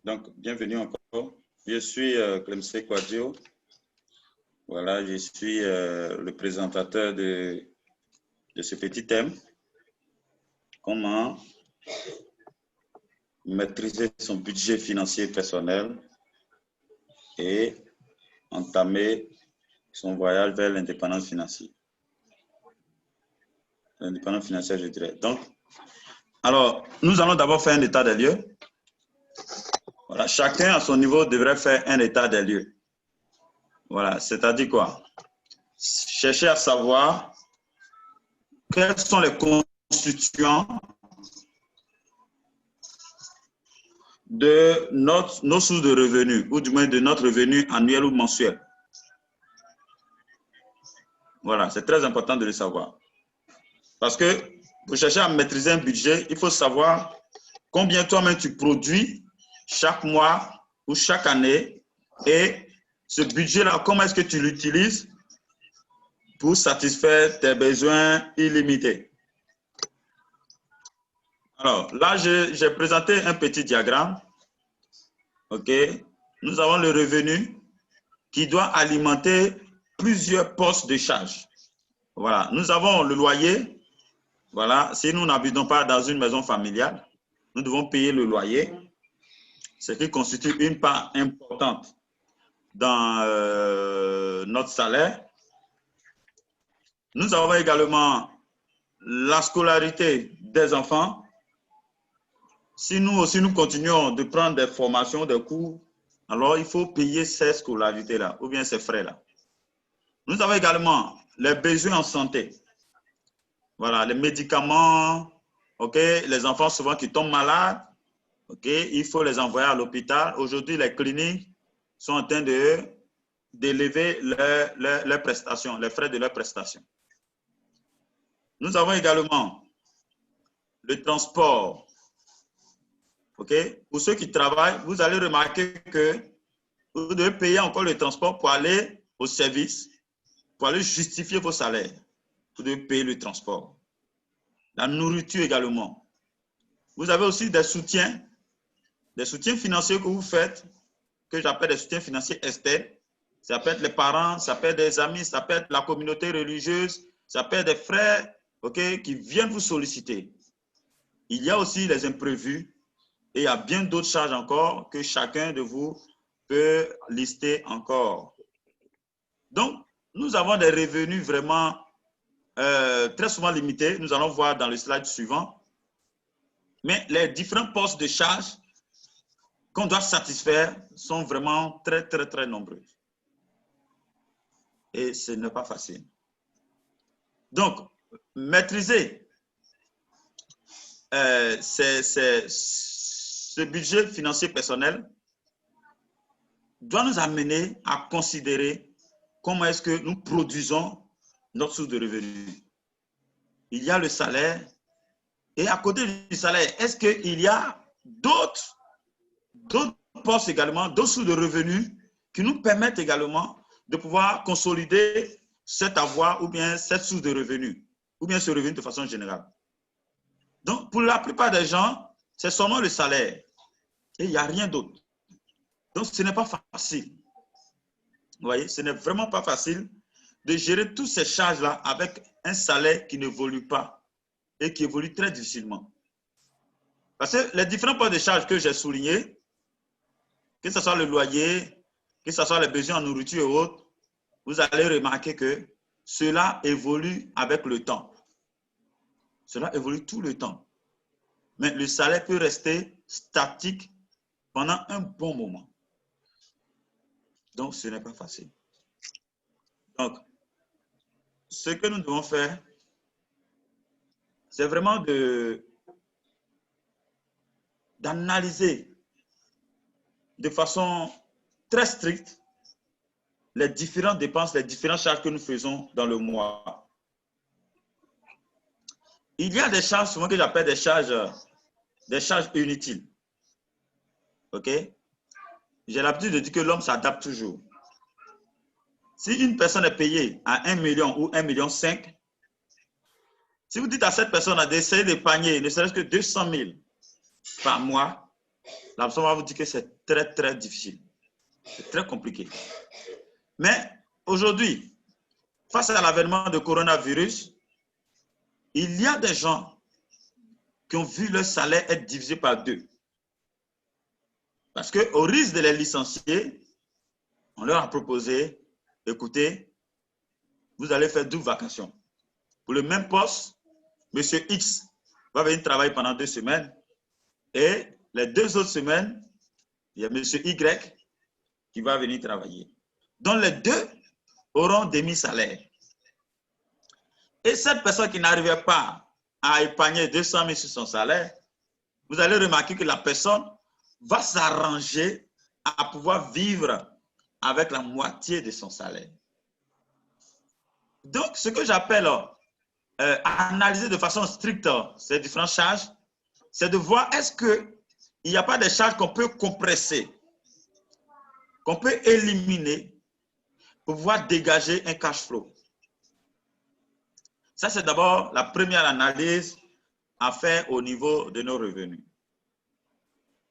Donc, bienvenue encore. Je suis Clemsé Kwadjo. Voilà, je suis le présentateur de ce petit thème. Comment maîtriser son budget financier personnel et entamer son voyage vers l'indépendance financière. L'indépendance financière, je dirais. Donc, alors, nous allons d'abord faire un état des lieux. Voilà, chacun à son niveau devrait faire un état des lieux. Voilà, c'est-à-dire quoi? Chercher à savoir quels sont les constituants de nos sources de revenus, ou du moins de notre revenu annuel ou mensuel. Voilà, c'est très important de le savoir. Parce que pour chercher à maîtriser un budget, il faut savoir combien toi-même tu produis chaque mois ou chaque année, et ce budget-là, comment est-ce que tu l'utilises pour satisfaire tes besoins illimités. Alors, là, j'ai présenté un petit diagramme. OK? Nous avons le revenu qui doit alimenter plusieurs postes de charges. Voilà. Nous avons le loyer. Voilà. Si nous n'habitons pas dans une maison familiale, nous devons payer le loyer, ce qui constitue une part importante dans notre salaire. Nous avons également la scolarité des enfants. Si nous aussi nous continuons de prendre des formations, des cours, alors il faut payer ces scolarités-là, ou bien ces frais-là. Nous avons également les besoins en santé. Voilà, les médicaments, ok, les enfants souvent qui tombent malades, ok, il faut les envoyer à l'hôpital. Aujourd'hui, les cliniques sont en train d'élever leurs prestations, les frais de leurs prestations. Nous avons également le transport. Ok, pour ceux qui travaillent, vous allez remarquer que vous devez payer encore le transport pour aller au service, pour aller justifier vos salaires. Vous devez payer le transport. La nourriture également. Vous avez aussi des soutiens financiers que vous faites, que j'appelle des soutiens financiers externes. Ça peut être les parents, ça peut être des amis, ça peut être la communauté religieuse, ça peut être des frères, ok, qui viennent vous solliciter. Il y a aussi les imprévus et il y a bien d'autres charges encore que chacun de vous peut lister encore. Donc, nous avons des revenus vraiment très souvent limités. Nous allons voir dans le slide suivant. Mais les différents postes de charges qu'on doit satisfaire sont vraiment très, très, très nombreux. Et ce n'est pas facile. Donc, maîtriser ce budget financier personnel doit nous amener à considérer comment est-ce que nous produisons notre source de revenus. Il y a le salaire, et à côté du salaire, est-ce qu'il y a d'autres postes également, d'autres sources de revenus qui nous permettent également de pouvoir consolider cet avoir ou bien cette source de revenus, ou bien ce revenu de façon générale. Donc, pour la plupart des gens, c'est seulement le salaire et il n'y a rien d'autre. Donc, ce n'est pas facile. Vous voyez, ce n'est vraiment pas facile de gérer toutes ces charges-là avec un salaire qui n'évolue pas et qui évolue très difficilement. Parce que les différents postes de charges que j'ai soulignés, que ce soit le loyer, que ce soit les besoins en nourriture et autres, vous allez remarquer que cela évolue avec le temps. Cela évolue tout le temps. Mais le salaire peut rester statique pendant un bon moment. Donc, ce n'est pas facile. Donc, ce que nous devons faire, c'est vraiment d'analyser de façon très stricte les différentes dépenses, les différentes charges que nous faisons dans le mois. Il y a des charges souvent que j'appelle des charges inutiles. OK? J'ai l'habitude de dire que l'homme s'adapte toujours. Si une personne est payée à 1 million ou 1,5 million, si vous dites à cette personne d'essayer d'épargner ne serait-ce que 200 000 par mois, la personne va vous dire que c'est très, très difficile. C'est très compliqué. Mais aujourd'hui, face à l'avènement de coronavirus, il y a des gens qui ont vu leur salaire être divisé par 2. Parce qu'au risque de les licencier, on leur a proposé, écoutez, vous allez faire 12 vacations. Pour le même poste, M. X va venir travailler pendant 2 semaines et les 2 autres semaines, il y a M. Y qui va venir travailler. Donc les 2 auront demi-salaire. Et cette personne qui n'arrivait pas à épargner 200 000 sur son salaire, vous allez remarquer que la personne va s'arranger à pouvoir vivre avec la moitié de son salaire. Donc, ce que j'appelle analyser de façon stricte ces différentes charges, c'est de voir est-ce qu'il n'y a pas des charges qu'on peut compresser, qu'on peut éliminer pour pouvoir dégager un cash flow. Ça, c'est d'abord la première analyse à faire au niveau de nos revenus.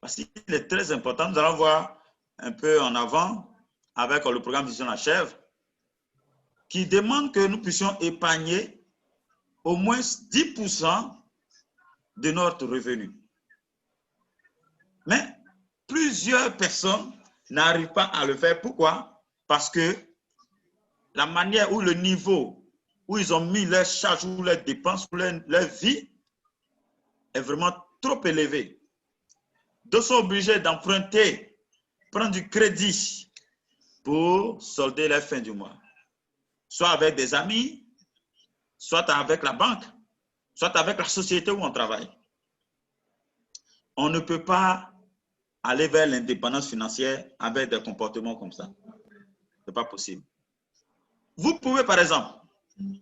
Parce qu'il est très important, nous allons voir un peu en avant avec le programme Vision Achève, qui demande que nous puissions épargner au moins 10% de notre revenu. Mais plusieurs personnes n'arrivent pas à le faire. Pourquoi? Parce que la manière ou le niveau où ils ont mis leurs charges ou leurs dépenses ou leur vie est vraiment trop élevé. D'autres sont obligés d'emprunter, prendre du crédit pour solder la fin du mois. Soit avec des amis, soit avec la banque, soit avec la société où on travaille. On ne peut pas aller vers l'indépendance financière avec des comportements comme ça. Ce n'est pas possible. Vous pouvez, par exemple,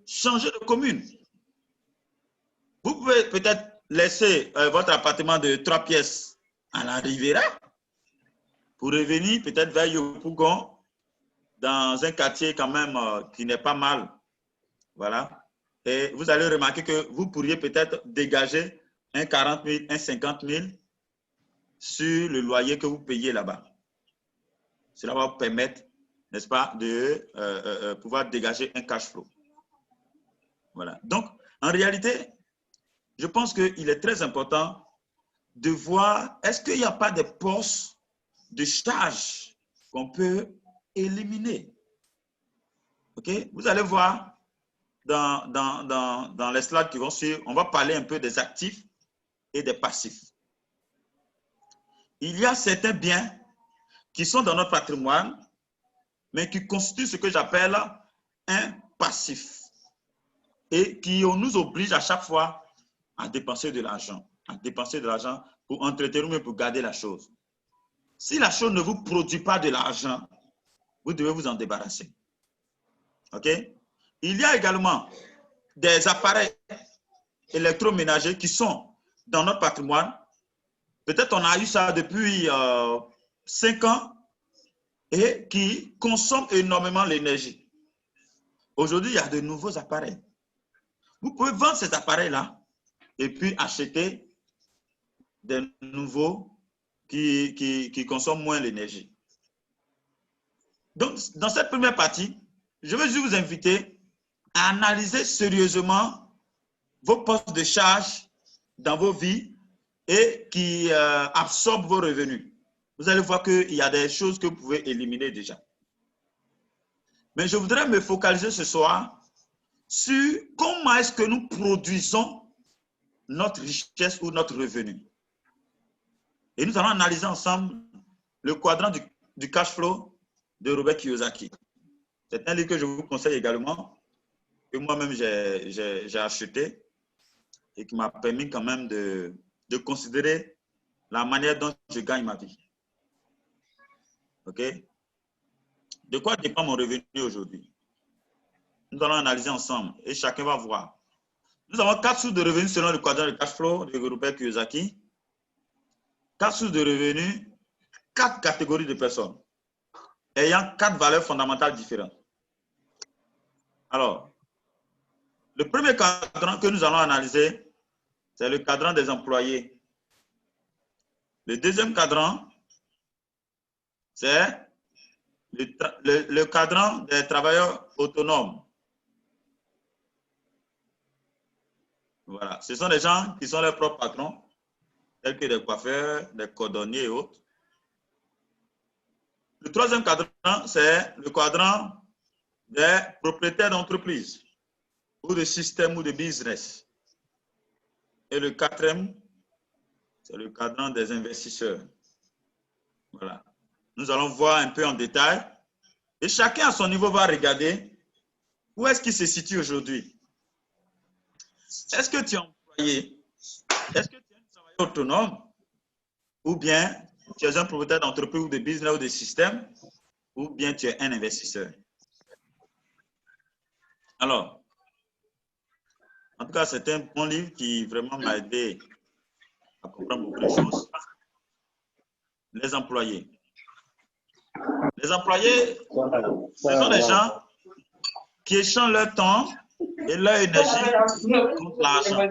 changer de commune. Vous pouvez peut-être laisser votre appartement de 3 pièces à la Riviera pour revenir peut-être vers Yopougon, dans un quartier quand même qui n'est pas mal. Voilà. Et vous allez remarquer que vous pourriez peut-être dégager un 40 000, un 50 000 sur le loyer que vous payez là-bas. Cela va vous permettre, n'est-ce pas, de pouvoir dégager un cash flow. Voilà. Donc, en réalité, je pense qu'il est très important de voir est-ce qu'il n'y a pas des postes de charges qu'on peut éliminer. OK? Vous allez voir dans les slides qui vont suivre, on va parler un peu des actifs et des passifs. Il y a certains biens qui sont dans notre patrimoine, mais qui constituent ce que j'appelle un passif et qui nous oblige à chaque fois à dépenser de l'argent, pour entretenir ou pour garder la chose. Si la chose ne vous produit pas de l'argent, vous devez vous en débarrasser. OK? Il y a également des appareils électroménagers qui sont dans notre patrimoine. Peut-être on a eu ça depuis 5 ans et qui consomment énormément l'énergie. Aujourd'hui, il y a de nouveaux appareils. Vous pouvez vendre ces appareils-là et puis acheter des nouveaux qui consomment moins l'énergie. Donc, dans cette première partie, je vais juste vous inviter à analyser sérieusement vos postes de charge dans vos vies et qui absorbent vos revenus. Vous allez voir qu'il y a des choses que vous pouvez éliminer déjà. Mais je voudrais me focaliser ce soir sur comment est-ce que nous produisons notre richesse ou notre revenu. Et nous allons analyser ensemble le quadrant du cash flow de Robert Kiyosaki. C'est un livre que je vous conseille également, que moi-même j'ai acheté et qui m'a permis quand même de considérer la manière dont je gagne ma vie. OK? De quoi dépend mon revenu aujourd'hui? Nous allons analyser ensemble et chacun va voir. Nous avons 4 sources de revenus selon le quadrant de cash flow de Robert Kiyosaki. 4 sources de revenus, 4 catégories de personnes ayant 4 valeurs fondamentales différentes. Alors, le premier cadran que nous allons analyser, c'est le cadran des employés. Le deuxième cadran, c'est le cadran des travailleurs autonomes. Voilà. Ce sont des gens qui sont leurs propres patrons, tels que des coiffeurs, des cordonniers et autres. Le troisième cadran, c'est le cadran des propriétaires d'entreprises ou de systèmes ou de business. Et le quatrième, c'est le cadran des investisseurs. Voilà. Nous allons voir un peu en détail. Et chacun à son niveau va regarder où est-ce qu'il se situe aujourd'hui. Est-ce que tu es employé? Est-ce que tu es un travailleur autonome? Ou bien tu es un propriétaire d'entreprise ou de business ou de système? Ou bien tu es un investisseur? Alors, en tout cas, c'est un bon livre qui vraiment m'a aidé à comprendre beaucoup de choses. Les employés. Les employés, ce sont des gens qui échangent leur temps et leur énergie contre l'argent.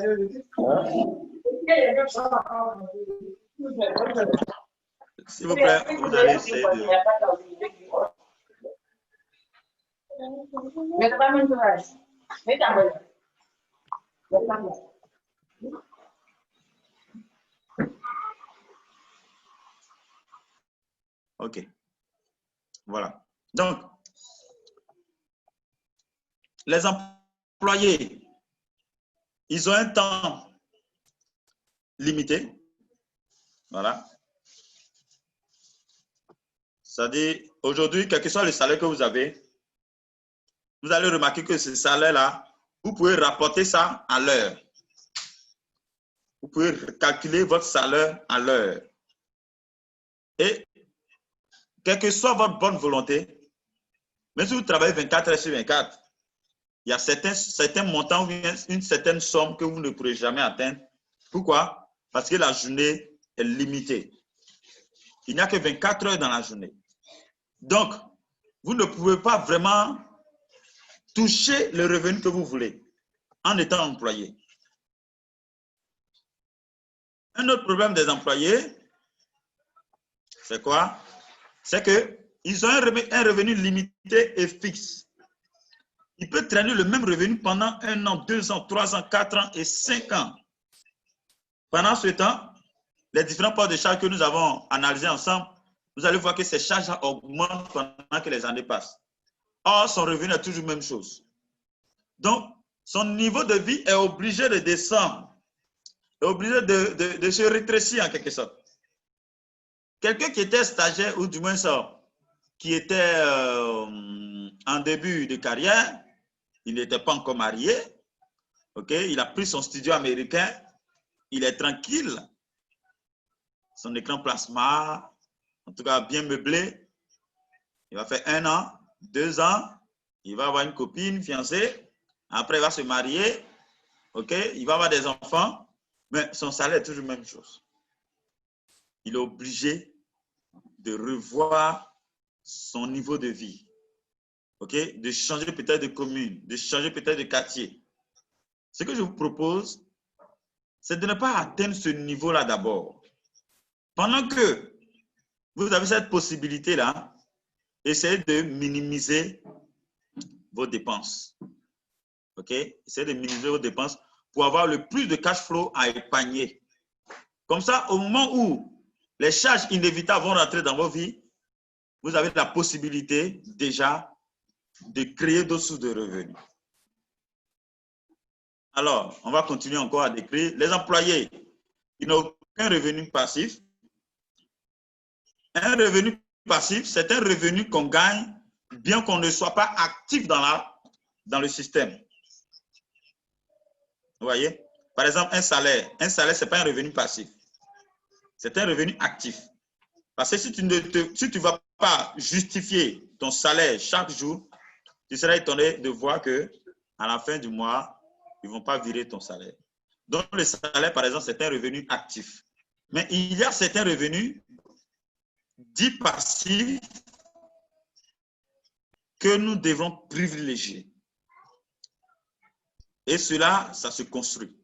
S'il vous plaît, vous allez essayer de... OK. Voilà. Donc, les employés, ils ont un temps limité. Voilà. C'est-à-dire, aujourd'hui, quel que soit le salaire que vous avez, vous allez remarquer que ce salaire-là, vous pouvez rapporter ça à l'heure. Vous pouvez calculer votre salaire à l'heure. Et quelle que soit votre bonne volonté, même si vous travaillez 24 heures sur 24, il y a certains montants ou une certaine somme que vous ne pourrez jamais atteindre. Pourquoi? Parce que la journée est limitée. Il n'y a que 24 heures dans la journée. Donc, vous ne pouvez pas vraiment toucher le revenu que vous voulez en étant employé. Un autre problème des employés, c'est quoi? C'est qu'ils ont un revenu limité et fixe. Il peut traîner le même revenu pendant 1 an, 2 ans, 3 ans, 4 ans et 5 ans. Pendant ce temps, les différents postes de charges que nous avons analysés ensemble, vous allez voir que ces charges augmentent pendant que les années passent. Or, son revenu est toujours la même chose. Donc, son niveau de vie est obligé de descendre, est obligé de se rétrécir en quelque sorte. Quelqu'un qui était stagiaire, ou du moins ça, qui était en début de carrière, il n'était pas encore marié, okay? Il a pris son studio américain, il est tranquille, son écran plasma, en tout cas bien meublé, il va faire 1 an, 2 ans, il va avoir une copine, fiancée, après il va se marier, okay? Il va avoir des enfants, mais son salaire est toujours la même chose. Il est obligé de revoir son niveau de vie, okay? De changer peut-être de commune, de changer peut-être de quartier. Ce que je vous propose, c'est de ne pas atteindre ce niveau-là d'abord. Pendant que vous avez cette possibilité-là, essayez de minimiser vos dépenses. OK? Essayez de minimiser vos dépenses pour avoir le plus de cash flow à épargner. Comme ça, au moment où les charges inévitables vont rentrer dans vos vies, vous avez la possibilité déjà de créer d'autres sources de revenus. Alors, on va continuer encore à décrire. Les employés, ils n'ont aucun revenu passif. Un revenu passif, c'est un revenu qu'on gagne bien qu'on ne soit pas actif dans le système. Vous voyez? Par exemple, un salaire, ce n'est pas un revenu passif. C'est un revenu actif. Parce que si tu ne vas pas justifier ton salaire chaque jour, tu seras étonné de voir qu'à la fin du mois, ils ne vont pas virer ton salaire. Donc, le salaire, par exemple, c'est un revenu actif. Mais il y a certains revenus dits passifs que nous devons privilégier. Et cela, ça se construit.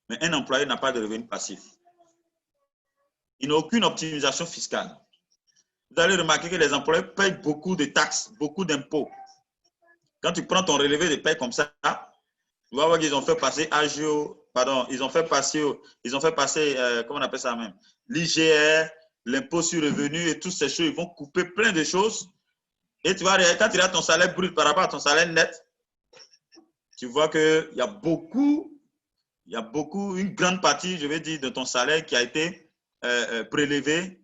Mais un employé n'a pas de revenu passif. il n'a aucune optimisation fiscale. Vous allez remarquer que les employés payent beaucoup de taxes, beaucoup d'impôts. Quand tu prends ton relevé de paie comme ça, tu vas voir qu'ils ont fait passer AGO, pardon, ils ont fait passer, comment on appelle ça même, l'IGR, l'impôt sur revenu et toutes ces choses. Ils vont couper plein de choses. Et tu vas, quand tu regardes ton salaire brut par rapport à ton salaire net, tu vois qu'il y a beaucoup, une grande partie, je vais dire, de ton salaire qui a été prélevé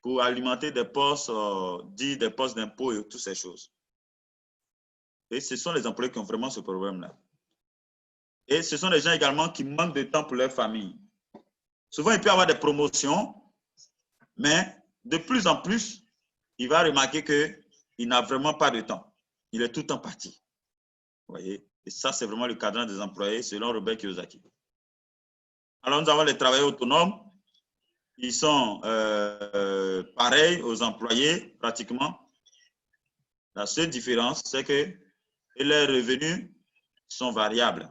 pour alimenter des postes, dits des postes d'impôt et toutes ces choses. Et ce sont les employés qui ont vraiment ce problème-là. Et ce sont les gens également qui manquent de temps pour leur famille. Souvent, il peut y avoir des promotions, mais de plus en plus, il va remarquer qu'il n'a vraiment pas de temps. Il est tout le temps parti. Vous voyez? Et ça, c'est vraiment le cadran des employés selon Robert Kiyosaki. Alors, nous avons les travailleurs autonomes. Ils sont pareils aux employés, pratiquement. La seule différence, c'est que leurs revenus sont variables.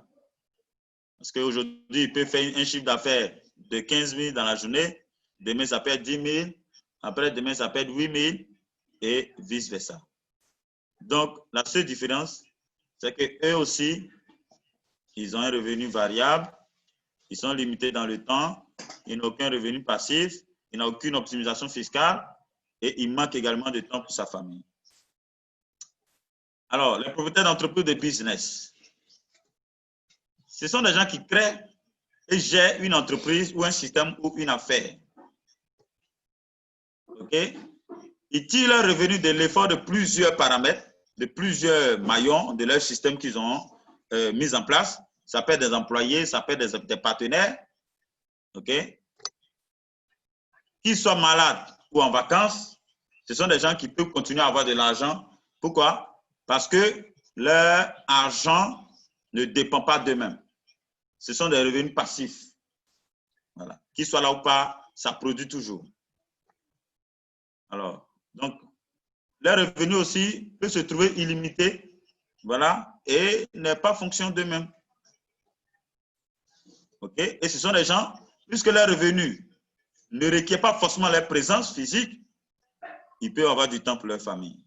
Parce qu'aujourd'hui, il peut faire un chiffre d'affaires de 15 000 dans la journée. Demain, ça peut être 10 000. Après, demain, ça peut être 8 000 et vice-versa. Donc, la seule différence, c'est qu'eux aussi, ils ont un revenu variable. Ils sont limités dans le temps. Ils n'ont aucun revenu passif. Ils n'ont aucune optimisation fiscale. Et il manque également de temps pour sa famille. Alors, les propriétaires d'entreprises de business, ce sont des gens qui créent et gèrent une entreprise ou un système ou une affaire. OK? Ils tirent leur revenu de l'effort de plusieurs paramètres, de plusieurs maillons de leur système qu'ils ont mis en place. Ça peut être des employés, ça peut être des partenaires. OK? Qu'ils soient malades ou en vacances, ce sont des gens qui peuvent continuer à avoir de l'argent. Pourquoi? Parce que leur argent ne dépend pas d'eux-mêmes. Ce sont des revenus passifs. Voilà. Qu'ils soient là ou pas, ça produit toujours. Alors, donc, les revenus aussi peuvent se trouver illimités, voilà, et n'est pas fonction d'eux-mêmes. OK? Et ce sont des gens, puisque leurs revenus ne requièrent pas forcément leur présence physique, ils peuvent avoir du temps pour leur famille.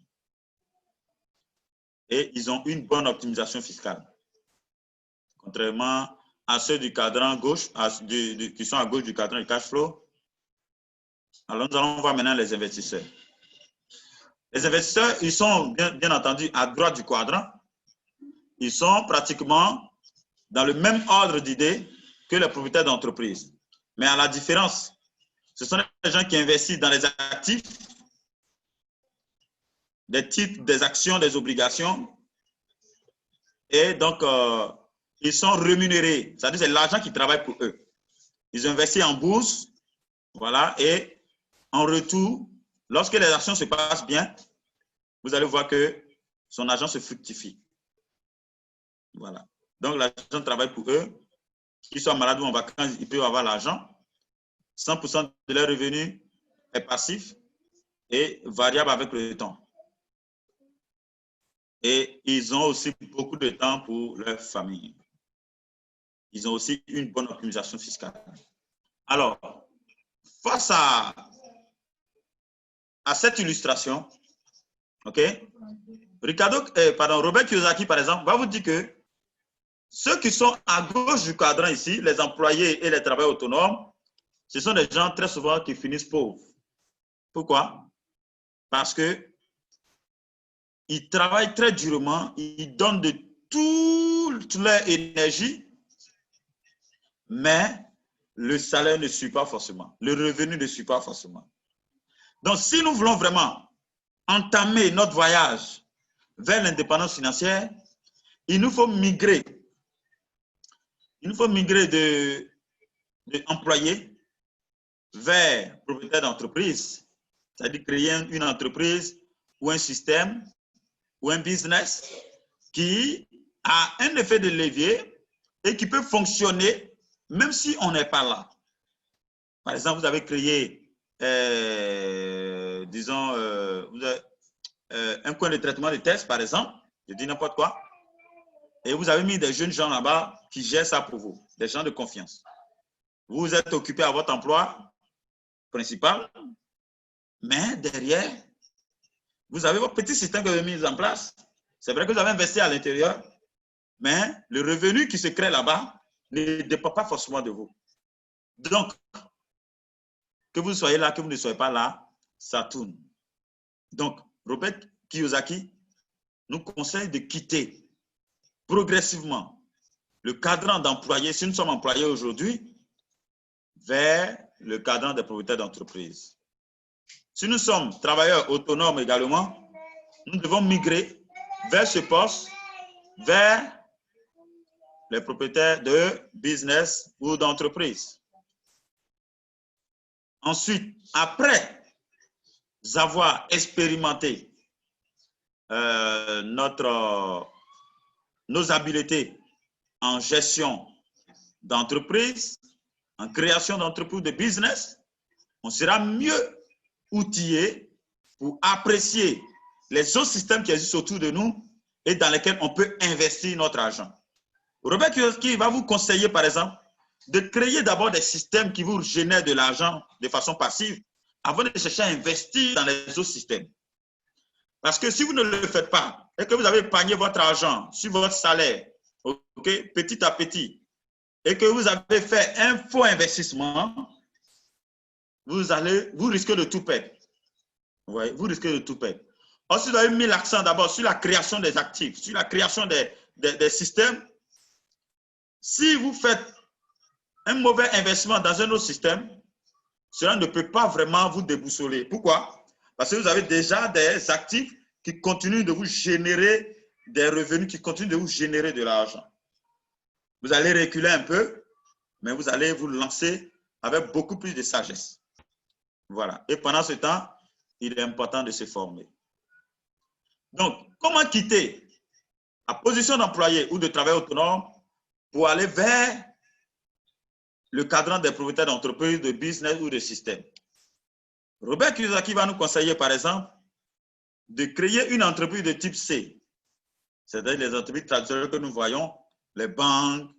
Et ils ont une bonne optimisation fiscale. Contrairement à ceux du cadran gauche, qui sont à gauche du cadran du cash flow. Alors, nous allons voir maintenant les investisseurs. Les investisseurs, ils sont bien entendu à droite du quadrant. Ils sont pratiquement dans le même ordre d'idées que les propriétaires d'entreprise. Mais à la différence, ce sont les gens qui investissent dans les actifs, des titres, des actions, des obligations. Et donc, ils sont rémunérés. C'est-à-dire que c'est l'argent qui travaille pour eux. Ils investissent en bourse, voilà, et en retour, lorsque les actions se passent bien, vous allez voir que son argent se fructifie. Voilà. Donc, l'argent travaille pour eux. Qu'ils soient malades ou en vacances, ils peuvent avoir l'argent. 100% de leur revenu est passif et variable avec le temps. Et ils ont aussi beaucoup de temps pour leur famille. Ils ont aussi une bonne optimisation fiscale. Alors, face à cette illustration, OK, Robert Kiyosaki, par exemple, va vous dire que ceux qui sont à gauche du cadran ici, les employés et les travailleurs autonomes, ce sont des gens très souvent qui finissent pauvres. Pourquoi? Parce que ils travaillent très durement, ils donnent de toute leur énergie, mais le salaire ne suit pas forcément, le revenu ne suit pas forcément. Donc, si nous voulons vraiment entamer notre voyage vers l'indépendance financière, il nous faut migrer. Il nous faut migrer de employés vers propriétaires d'entreprise, c'est-à-dire créer une entreprise ou un système ou un business qui a un effet de levier et qui peut fonctionner même si on n'est pas là. Par exemple, vous avez créé, disons, un coin de traitement de tests, par exemple, je dis n'importe quoi, et vous avez mis des jeunes gens là-bas qui gèrent ça pour vous, des gens de confiance. Vous êtes occupé à votre emploi, principal, mais derrière, vous avez votre petit système que vous avez mis en place. C'est vrai que vous avez investi à l'intérieur, mais le revenu qui se crée là-bas ne dépend pas forcément de vous. Donc, que vous soyez là, que vous ne soyez pas là, ça tourne. Donc, Robert Kiyosaki nous conseille de quitter progressivement le cadran d'employé, si nous sommes employés aujourd'hui, vers le cadran des propriétaires d'entreprise. Si nous sommes travailleurs autonomes également, nous devons migrer vers ce poste, vers les propriétaires de business ou d'entreprise. Ensuite, après avoir expérimenté nos habiletés en gestion d'entreprise, en création d'entreprise de business, on sera mieux outillé pour apprécier les autres systèmes qui existent autour de nous et dans lesquels on peut investir notre argent. Robert Kiyosaki va vous conseiller, par exemple, de créer d'abord des systèmes qui vous génèrent de l'argent de façon passive avant de chercher à investir dans les autres systèmes. Parce que si vous ne le faites pas et que vous avez épargné votre argent sur votre salaire, okay, petit à petit, et que vous avez fait un faux investissement, vous risquez de tout perdre. Ouais, vous risquez de tout perdre. Ensuite, vous avez mis l'accent d'abord sur la création des actifs, sur la création des systèmes. Si vous faites un mauvais investissement dans un autre système, cela ne peut pas vraiment vous déboussoler. Pourquoi? Parce que vous avez déjà des actifs qui continuent de vous générer des revenus, qui continuent de vous générer de l'argent. Vous allez reculer un peu, mais vous allez vous lancer avec beaucoup plus de sagesse. Voilà. Et pendant ce temps, il est important de se former. Donc, comment quitter la position d'employé ou de travailleur autonome pour aller vers le cadran des propriétaires d'entreprise, de business ou de système? Robert Kiyosaki va nous conseiller, par exemple, de créer une entreprise de type C. C'est-à-dire les entreprises traditionnelles que nous voyons, les banques,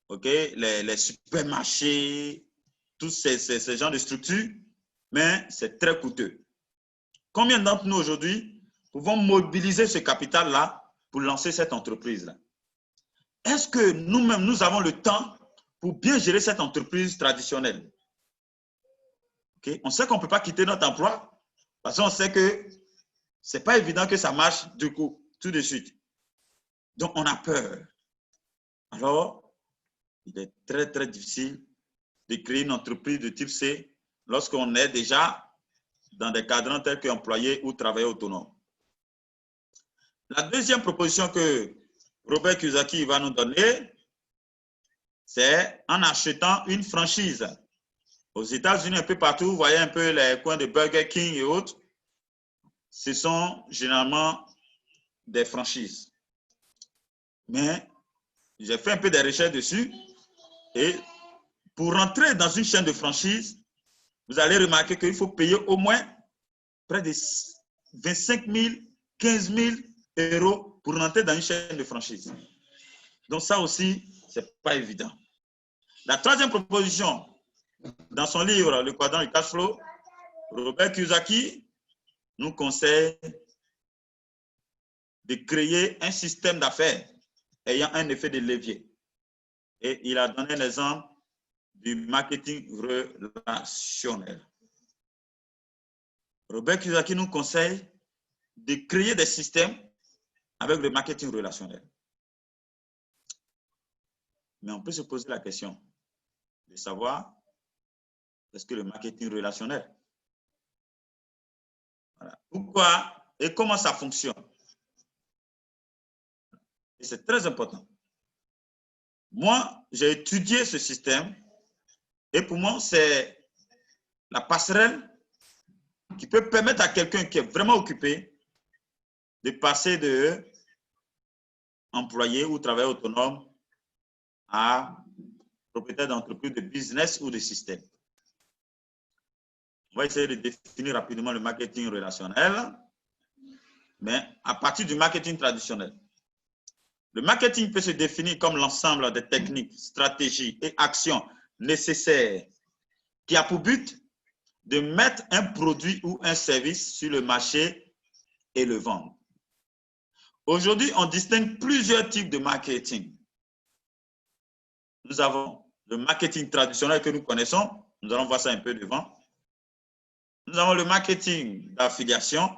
okay, les supermarchés, tous ces genres de structures, mais c'est très coûteux. Combien d'entre nous aujourd'hui pouvons mobiliser ce capital-là pour lancer cette entreprise-là? Est-ce que nous-mêmes, nous avons le temps pour bien gérer cette entreprise traditionnelle? Okay? On sait qu'on ne peut pas quitter notre emploi parce qu'on sait que ce n'est pas évident que ça marche du coup, tout de suite. Donc, on a peur. Alors, il est très, très difficile de créer une entreprise de type C lorsqu'on est déjà dans des cadrans tels qu'employé ou travailleur autonome. La deuxième proposition que Robert Kiyosaki va nous donner, c'est en achetant une franchise. Aux États-Unis, un peu partout, vous voyez un peu les coins de Burger King et autres, ce sont généralement des franchises. Mais j'ai fait un peu des recherches dessus et pour rentrer dans une chaîne de franchise, vous allez remarquer qu'il faut payer au moins près de 25 000, 15 000 euros pour rentrer dans une chaîne de franchise. Donc ça aussi, ce n'est pas évident. La troisième proposition, dans son livre, Le quadrant du cash flow, Robert Kiyosaki nous conseille de créer un système d'affaires ayant un effet de levier. Et il a donné l'exemple du marketing relationnel. Robert Kiyosaki nous conseille de créer des systèmes avec le marketing relationnel. Mais on peut se poser la question de savoir est-ce que le marketing relationnel, voilà. Pourquoi et comment ça fonctionne? Et c'est très important. Moi, j'ai étudié ce système et pour moi, c'est la passerelle qui peut permettre à quelqu'un qui est vraiment occupé de passer de employé ou travailleur autonome à propriétaire d'entreprise, de business ou de système. On va essayer de définir rapidement le marketing relationnel, mais à partir du marketing traditionnel. Le marketing peut se définir comme l'ensemble des techniques, stratégies et actions nécessaires qui a pour but de mettre un produit ou un service sur le marché et le vendre. Aujourd'hui, on distingue plusieurs types de marketing. Nous avons le marketing traditionnel que nous connaissons. Nous allons voir ça un peu devant. Nous avons le marketing d'affiliation.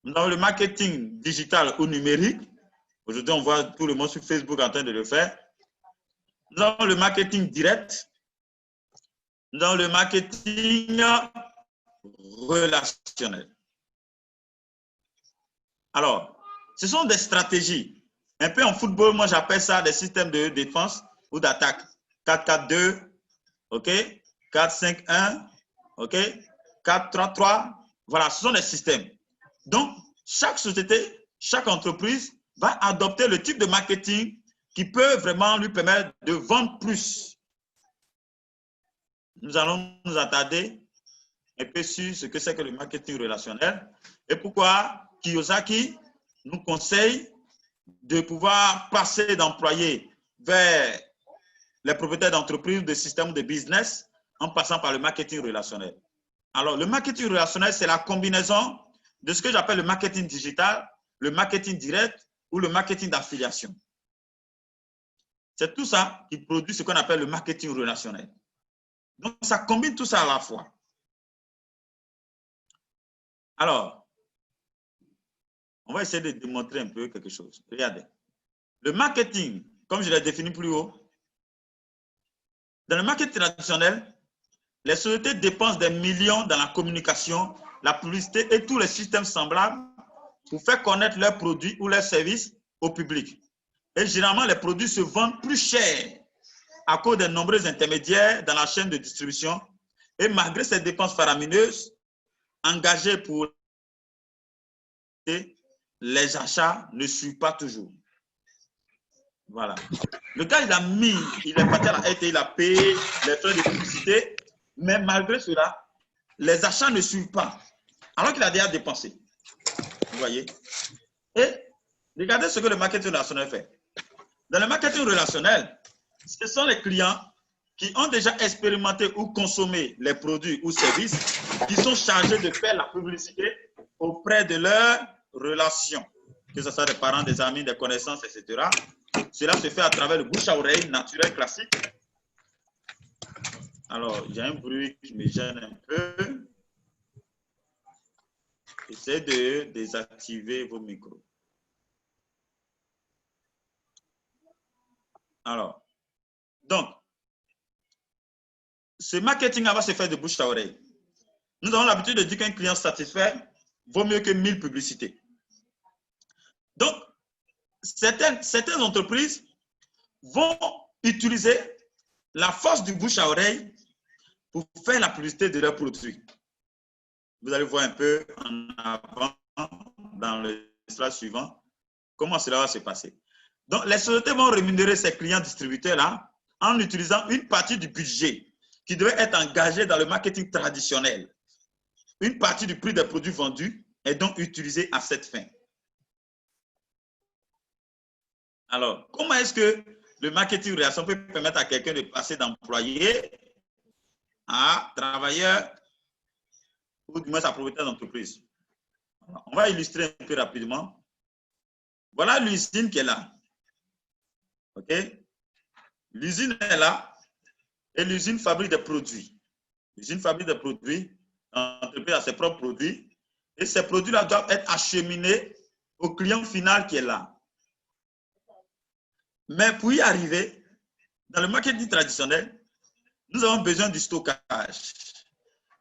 Nous avons le marketing digital ou numérique. Aujourd'hui, on voit tout le monde sur Facebook en train de le faire. Nous avons le marketing direct. Nous avons le marketing relationnel. Alors, ce sont des stratégies. Un peu en football, moi j'appelle ça des systèmes de défense ou d'attaque. 4-4-2, ok? 4-5-1, ok? 4-3-3, voilà, ce sont des systèmes. Donc, chaque société, chaque entreprise va adopter le type de marketing qui peut vraiment lui permettre de vendre plus. Nous allons nous attarder un peu sur ce que c'est que le marketing relationnel et pourquoi Kiyosaki nous conseille de pouvoir passer d'employés vers les propriétaires d'entreprises, de systèmes de business en passant par le marketing relationnel. Alors, le marketing relationnel, c'est la combinaison de ce que j'appelle le marketing digital, le marketing direct ou le marketing d'affiliation. C'est tout ça qui produit ce qu'on appelle le marketing relationnel. Donc, ça combine tout ça à la fois. Alors, on va essayer de démontrer un peu quelque chose. Regardez. Le marketing, comme je l'ai défini plus haut, dans le marketing traditionnel, les sociétés dépensent des millions dans la communication, la publicité et tous les systèmes semblables pour faire connaître leurs produits ou leurs services au public. Et généralement, les produits se vendent plus cher à cause des nombreux intermédiaires dans la chaîne de distribution. Et malgré ces dépenses faramineuses, engagées pour les achats ne suivent pas toujours. Voilà. Le gars, il est parti à la RT, il a payé les frais de publicité, mais malgré cela, les achats ne suivent pas, alors qu'il a déjà dépensé. Vous voyez? Et regardez ce que le marketing relationnel fait. Dans le marketing relationnel, ce sont les clients qui ont déjà expérimenté ou consommé les produits ou services qui sont chargés de faire la publicité auprès de leurs relations, que ce soit des parents, des amis, des connaissances, etc. Cela se fait à travers le bouche à oreille naturel classique. Alors, il y a un bruit qui me gêne un peu. Essayez de désactiver vos micros. Alors, donc, ce marketing va se faire de bouche à oreille. Nous avons l'habitude de dire qu'un client satisfait vaut mieux que 1000 publicités. Donc, certaines entreprises vont utiliser la force du bouche à oreille pour faire la publicité de leurs produits. Vous allez voir un peu en avant, dans le slide suivant, comment cela va se passer. Donc, les sociétés vont rémunérer ces clients distributeurs-là en utilisant une partie du budget qui devait être engagé dans le marketing traditionnel. Une partie du prix des produits vendus est donc utilisée à cette fin. Alors, comment est-ce que le marketing relation peut permettre à quelqu'un de passer d'employé à travailleur ou du moins à propriétaire d'entreprise? On va illustrer un peu rapidement. Voilà l'usine qui est là. OK? L'usine est là et l'usine fabrique des produits. L'usine fabrique des produits, l'entreprise a ses propres produits et ces produits-là doivent être acheminés au client final qui est là. Mais pour y arriver, dans le marketing traditionnel, nous avons besoin du stockage.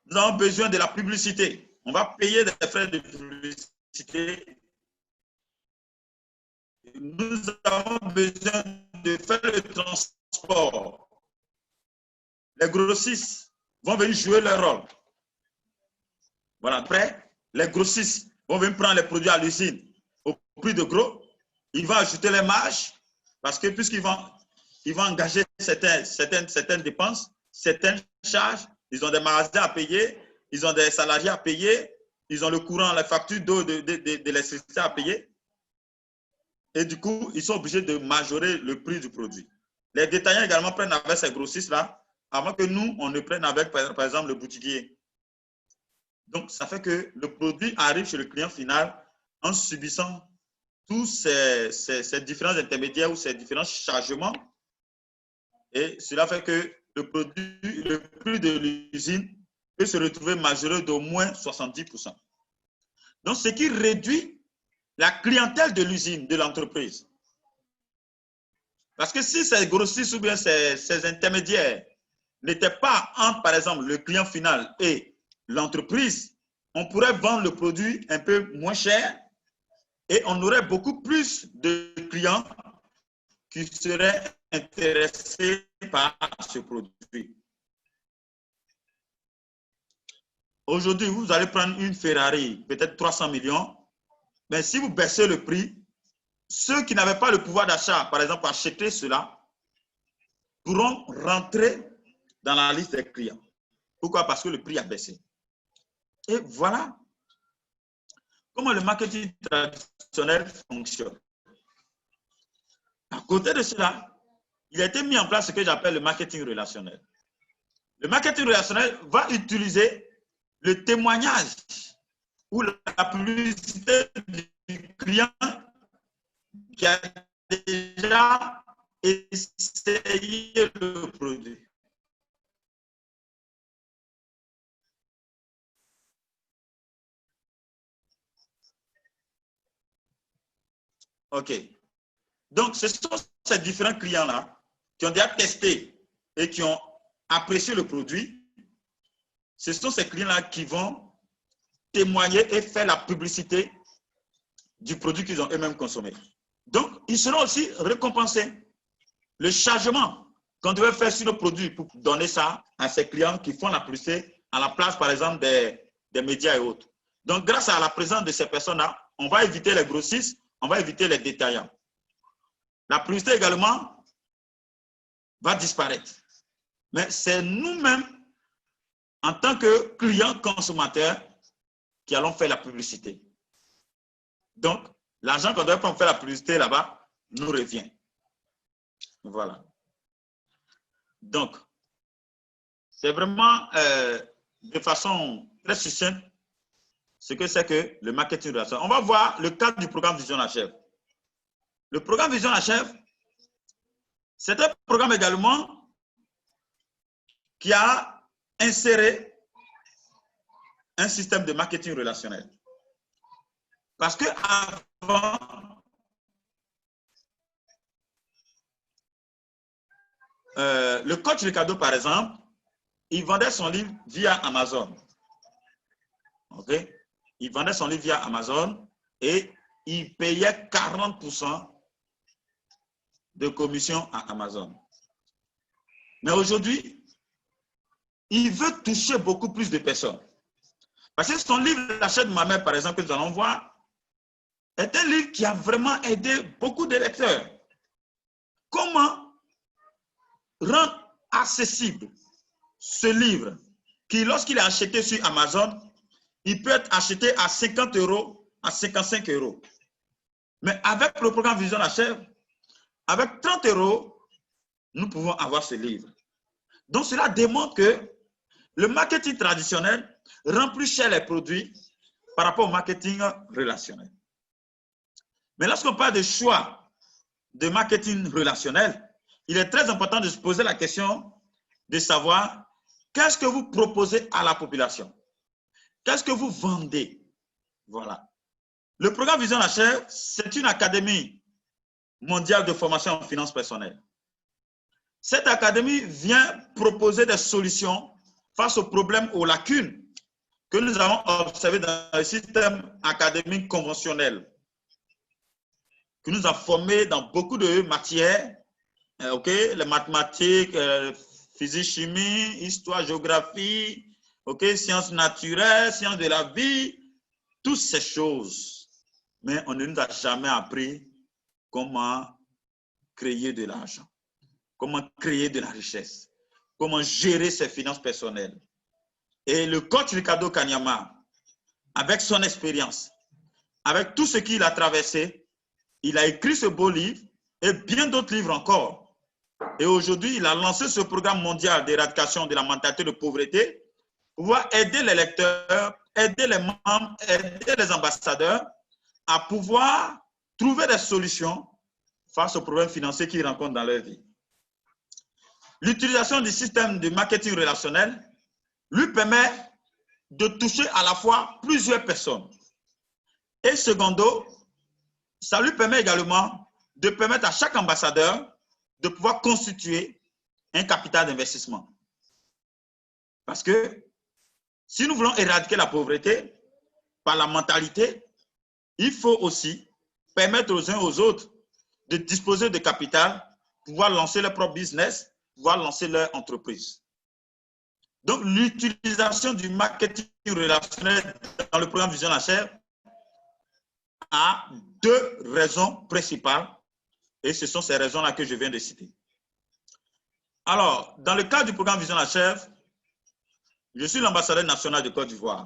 Nous avons besoin de la publicité. On va payer des frais de publicité. Nous avons besoin de faire le transport. Les grossistes vont venir jouer leur rôle. Voilà. Après, les grossistes vont venir prendre les produits à l'usine au prix de gros. Ils vont ajouter les marges parce que puisqu'ils vont engager certaines dépenses, certaines charges, ils ont des magasins à payer, ils ont des salariés à payer, ils ont le courant, la facture d'eau, de l'électricité à payer. Et du coup, ils sont obligés de majorer le prix du produit. Les détaillants également prennent avec ces grossistes-là, avant que nous, on ne prenne avec, par exemple, le boutiquier. Donc, ça fait que le produit arrive chez le client final en subissant tous ces différents intermédiaires ou ces différents chargements. Et cela fait que le prix de l'usine peut se retrouver majoré d'au moins 70%. Donc, ce qui réduit la clientèle de l'usine, de l'entreprise. Parce que si ces grossistes ou bien ces intermédiaires n'étaient pas entre, par exemple, le client final et l'entreprise, on pourrait vendre le produit un peu moins cher et on aurait beaucoup plus de clients qui seraient intéressés par ce produit. Aujourd'hui, vous allez prendre une Ferrari, peut-être 300 millions, mais si vous baissez le prix, ceux qui n'avaient pas le pouvoir d'achat, par exemple, acheter cela, pourront rentrer dans la liste des clients. Pourquoi? Parce que le prix a baissé. Et voilà comment le marketing traditionnel fonctionne. À côté de cela, il a été mis en place ce que j'appelle le marketing relationnel. Le marketing relationnel va utiliser le témoignage ou la publicité du client qui a déjà essayé le produit. OK. Donc, ce sont ces différents clients-là qui ont déjà testé et qui ont apprécié le produit. Ce sont ces clients-là qui vont témoigner et faire la publicité du produit qu'ils ont eux-mêmes consommé. Donc, ils seront aussi récompensés. Le chargement qu'on devait faire sur le produit pour donner ça à ces clients qui font la publicité à la place, par exemple, des médias et autres. Donc, grâce à la présence de ces personnes-là, on va éviter les grossistes, on va éviter les détaillants. La publicité également va disparaître. Mais c'est nous-mêmes, en tant que clients consommateurs, qui allons faire la publicité. Donc, l'argent qu'on doit faire la publicité là-bas nous revient. Voilà. Donc, c'est vraiment de façon très succincte ce que c'est que le marketing relationnel. On va voir le cadre du programme Vision Achève. Le programme Vision Achève, c'est un programme également qui a inséré un système de marketing relationnel. Parce que avant, le coach Ricardo, par exemple, il vendait son livre via Amazon. OK? Il vendait son livre via Amazon et il payait 40% de commission à Amazon. Mais aujourd'hui, il veut toucher beaucoup plus de personnes. Parce que son livre L'achat de ma mère, par exemple, que nous allons voir, est un livre qui a vraiment aidé beaucoup de lecteurs. Comment rendre accessible ce livre qui, lorsqu'il est acheté sur Amazon, il peut être acheté à 50 €, à 55 €. Mais avec le programme Vision Achève, avec 30 €, nous pouvons avoir ce livre. Donc, cela démontre que le marketing traditionnel rend plus cher les produits par rapport au marketing relationnel. Mais lorsqu'on parle de choix de marketing relationnel, il est très important de se poser la question de savoir qu'est-ce que vous proposez à la population? Qu'est-ce que vous vendez? Voilà. Le programme Vision Achève, c'est une académie mondiale de formation en finances personnelles. Cette académie vient proposer des solutions face aux problèmes, aux lacunes que nous avons observés dans le système académique conventionnel, que nous a formés dans beaucoup de matières, les mathématiques, physique, chimie, histoire, géographie, sciences naturelles, sciences de la vie, toutes ces choses. Mais on ne nous a jamais appris comment créer de l'argent, comment créer de la richesse, comment gérer ses finances personnelles. Et le coach Ricardo Kanyama, avec son expérience, avec tout ce qu'il a traversé, il a écrit ce beau livre et bien d'autres livres encore. Et aujourd'hui, il a lancé ce programme mondial d'éradication de la mentalité de pauvreté pour pouvoir aider les lecteurs aider les membres, aider les ambassadeurs à pouvoir trouver des solutions face aux problèmes financiers qu'ils rencontrent dans leur vie. L'utilisation du système de marketing relationnel lui permet de toucher à la fois plusieurs personnes. Et secondo, ça lui permet également de permettre à chaque ambassadeur de pouvoir constituer un capital d'investissement. Parce que si nous voulons éradiquer la pauvreté par la mentalité, il faut aussi permettre aux uns aux autres de disposer de capital, pouvoir lancer leur propre business, pouvoir lancer leur entreprise. Donc, l'utilisation du marketing relationnel dans le programme Vision HR a deux raisons principales et ce sont ces raisons-là que je viens de citer. Alors, dans le cadre du programme Vision HR, je suis l'ambassadeur national de Côte d'Ivoire.